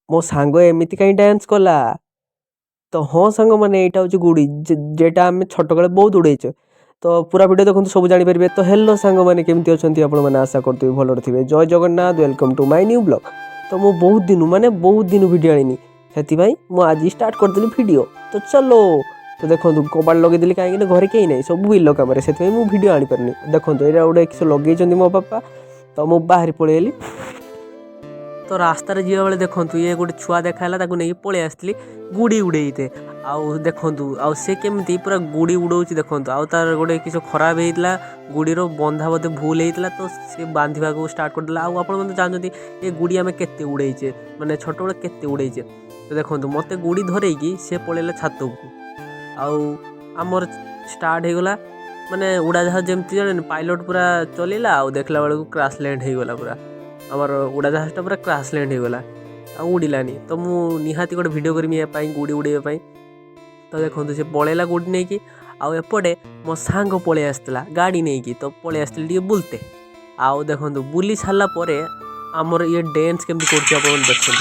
मो सांग एमती कहीं डांस कला। तो हाँ सांग मैंने यहाँ हूँ गुड़ी जेटा आम छोट बेले बहुत उड़ेचे। तो पूरा वीडियो देखो सब जापर। तो हेलो सांग मैंने केमती अच्छा आपण आशा करते भल थे। जय Jagannath welcome to my new blog. तो मु बहुत दिन माने बहुत दिन वीडियो आनी से आज स्टार्ट करदेली वीडियो। तो चलो तो देखो कबाड़ लगेदेली कहीं घरे कहीं ना सब बिल कम से वीडियो आनीपारनी। देखो यहाँ गोटे किस लगे मो बापा। तो मु बाहर पलैली। तो रास्तार जा बेले देखूँ ये गोटे छुआ देखाला नहीं पलि आसती गुड़ी उड़ेते। आउ देखूँ आउ से केमती पूरा गुड़ी उड़ाऊँ देखूँ। आउ तार गोटे किस खराब होता गुड़ीर बंधा बोधे भूल होता। तो सी बांधा स्टार्ट करदेला। आप जानते ये गुड़ी आम के उड़ेचे माने छोट बड़े के उड़ेचे। तो देखूँ मत गुड़ी धरईकी सी पलैला छात को। आमर स्टार्ट होगला माने उड़ाजाहाज जमती जाने पायलट पूरा चलला। आउ देखला बेलू क्रैश लैंड होगला पूरा आमर उड़ाजाहाजटा पूरा क्रैश लैंड होगला उड़ानी। तो मु निहाती गोटे वीडियो करमी गुड़ी उड़ाई। तो देखो से पलैला गुड़ी नहीं कि आउ एपटे मो सांग पलि आसला गाड़ी नहीं कि। तो पलि आसती टे बुलते। आउ देखो बुली सारा पर आमर ये डांस केमती कर देखते।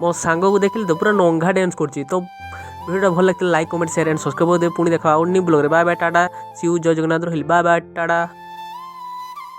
मो सांग को देखिए तो पूरा नंगा डांस कर। तो वीडियो भल लगे like comment share and subscribe दे। पुणी देखा न्यू ब्लॉग रे। Bye bye tata see you Jai Jagannath रही। Bye bye Tata.